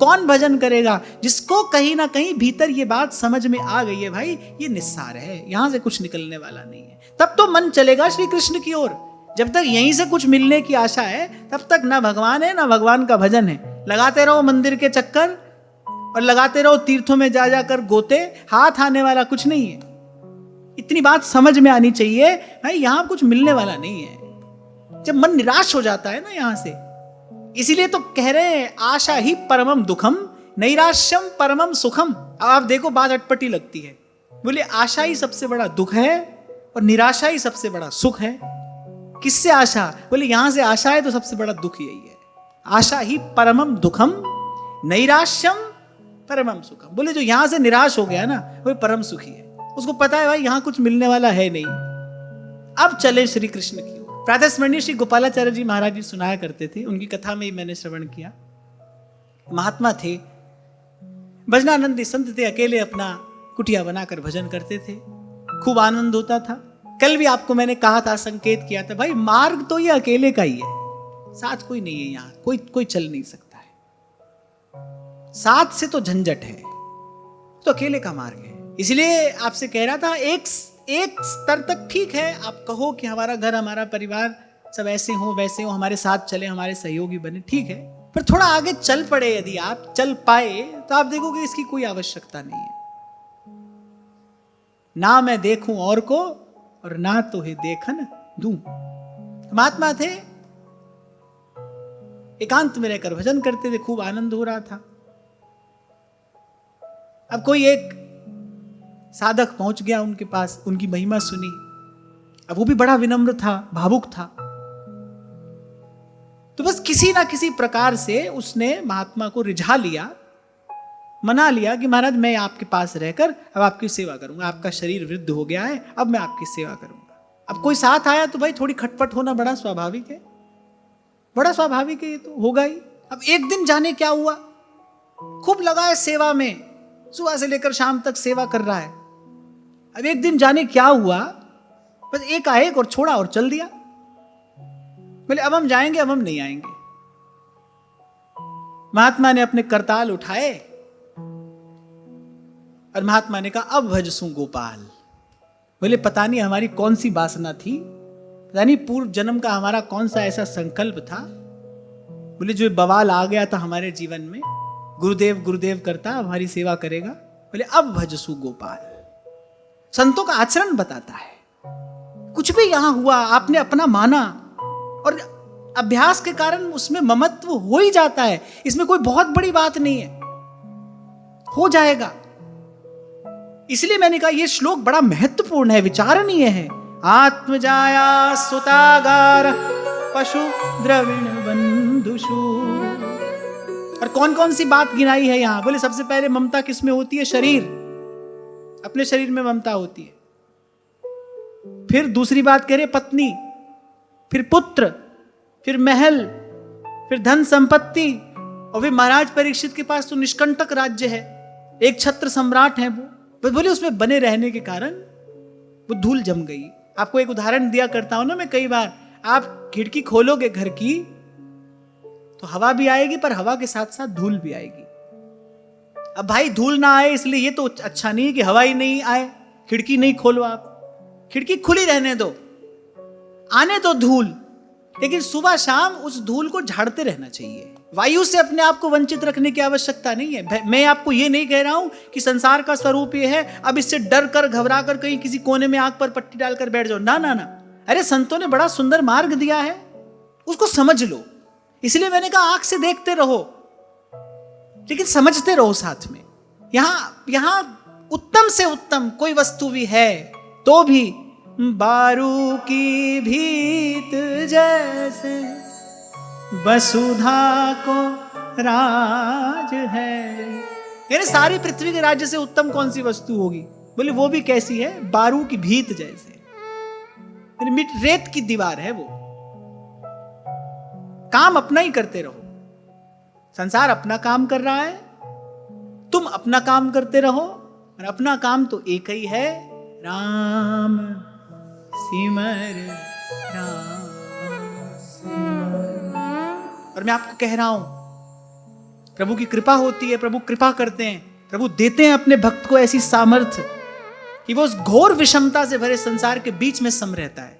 कौन भजन करेगा? जिसको कहीं ना कहीं भीतर ये बात समझ में आ गई है, भाई ये निस्सार है, यहां से कुछ निकलने वाला नहीं है, तब तो मन चलेगा श्री कृष्ण की ओर। जब तक यहीं से कुछ मिलने की आशा है, तब तक ना भगवान है ना भगवान का भजन है। लगाते रहो मंदिर के चक्कर और लगाते रहो तीर्थों में जा जाकर गोते, हाथ आने वाला कुछ नहीं है। इतनी बात समझ में आनी चाहिए भाई, यहां कुछ मिलने वाला नहीं है। जब मन निराश हो जाता है ना यहां से, इसीलिए तो कह रहे हैं आशा ही परमम दुखम नैराश्यम परमम सुखम। अब आप देखो बात अटपटी लगती है, बोले आशा ही सबसे बड़ा दुख है और निराशा ही सबसे बड़ा सुख है। किससे आशा? बोले यहां से आशा है तो सबसे बड़ा दुख यही है। आशा ही परमम दुखम नैराश्यम परमम सुखम। बोले जो यहां से निराश हो गया ना, वो परम सुखी है, उसको पता है भाई यहां कुछ मिलने वाला है नहीं। अब चले श्री कृष्ण की ओर। प्रातः स्मरणीय श्री गोपालाचार्य जी महाराज जी सुनाया करते थे, उनकी कथा में ही मैंने श्रवण किया। महात्मा थे, भजनानंदी संत थे, अकेले अपना कुटिया बनाकर भजन करते थे, खूब आनंद होता था। कल भी आपको मैंने कहा था, संकेत किया था, भाई मार्ग तो ये अकेले का ही है, साथ कोई नहीं है, यहां कोई चल नहीं सकता है, साथ से तो झंझट है, तो अकेले का मार्ग है। इसलिए आपसे कह रहा था, एक स्तर तक ठीक है, आप कहो कि हमारा घर हमारा परिवार सब ऐसे हो वैसे हो, हमारे साथ चले, हमारे सहयोगी बने, ठीक है, पर थोड़ा आगे चल पड़े, यदि आप चल पाए तो आप देखोगे इसकी कोई आवश्यकता नहीं है। ना मैं देखूं और को और ना तो है देखन दूं। महात्मा थे, एकांत में रहकर भजन करते थे, खूब आनंद हो रहा था। अब कोई एक साधक पहुंच गया उनके पास, उनकी महिमा सुनी। अब वो भी बड़ा विनम्र था, भावुक था, तो बस किसी ना किसी प्रकार से उसने महात्मा को रिझा लिया, मना लिया कि महाराज मैं आपके पास रहकर अब आपकी सेवा करूंगा, आपका शरीर वृद्ध हो गया है, अब मैं आपकी सेवा करूंगा। अब कोई साथ आया तो भाई थोड़ी खटपट होना बड़ा स्वाभाविक है, बड़ा स्वाभाविक है, ये तो होगा ही। अब एक दिन जाने क्या हुआ, खूब लगा है सेवा में, सुबह से लेकर शाम तक सेवा कर रहा है। अब एक दिन जाने क्या हुआ, बस एक आएग और छोड़ा और चल दिया। बोले अब हम जाएंगे, अब हम नहीं आएंगे। महात्मा ने अपने करताल उठाए और महात्मा ने कहा अब भजसूं गोपाल। बोले पता नहीं हमारी कौन सी वासना थी, पता नहीं पूर्व जन्म का हमारा कौन सा ऐसा संकल्प था, बोले जो बवाल आ गया था हमारे जीवन में, गुरुदेव गुरुदेव करता हमारी सेवा करेगा। बोले अब भजसूं गोपाल। संतों का आचरण बताता है, कुछ भी यहां हुआ आपने अपना माना और अभ्यास के कारण उसमें ममत्व हो ही जाता है, इसमें कोई बहुत बड़ी बात नहीं है, हो जाएगा। इसलिए मैंने कहा यह श्लोक बड़ा महत्वपूर्ण है, विचारणीय है। आत्मजाया सुतागार पशु द्रविण बंधुषु। और कौन कौन सी बात गिनाई है यहां? बोले सबसे पहले ममता किसमें होती है? शरीर, अपने शरीर में ममता होती है। फिर दूसरी बात कह रहे पत्नी, फिर पुत्र, फिर महल, फिर धन संपत्ति, और फिर महाराज परीक्षित के पास तो निष्कंटक राज्य है, एक छत्र सम्राट है वो। बोले उसमें बने रहने के कारण वो धूल जम गई। आपको एक उदाहरण दिया करता हूं ना मैं कई बार, आप खिड़की खोलोगे घर की तो हवा भी आएगी, पर हवा के साथ साथ धूल भी आएगी। अब भाई धूल ना आए इसलिए ये तो अच्छा नहीं है कि हवा ही नहीं आए, खिड़की नहीं खोलो, आप खिड़की खुली रहने दो, आने दो धूल, लेकिन सुबह शाम उस धूल को झाड़ते रहना चाहिए। वायु से अपने आप को वंचित रखने की आवश्यकता नहीं है। मैं आपको ये नहीं कह रहा हूं कि संसार का स्वरूप ये है अब इससे डर कर घबरा कर कहीं किसी कोने में आंख पर पट्टी डालकर बैठ जाओ, ना ना ना। अरे संतों ने बड़ा सुंदर मार्ग दिया है, उसको समझ लो। इसलिए मैंने कहा आंख से देखते रहो लेकिन समझते रहो साथ में। यहां उत्तम से उत्तम कोई वस्तु भी है तो भी बारू की भीत जैसे वसुधा को राज है। यानी सारी पृथ्वी के राज्य से उत्तम कौन सी वस्तु होगी? बोले वो भी कैसी है? बारू की भीत जैसे, रेत की दीवार है वो। काम अपना ही करते रहो, संसार अपना काम कर रहा है, तुम अपना काम करते रहो, और अपना काम तो एक ही है, राम सिमर राम सिमर। और मैं आपको कह रहा हूं प्रभु की कृपा होती है, प्रभु कृपा करते हैं, प्रभु देते हैं अपने भक्त को ऐसी सामर्थ्य कि वो उस घोर विषमता से भरे संसार के बीच में सम रहता है।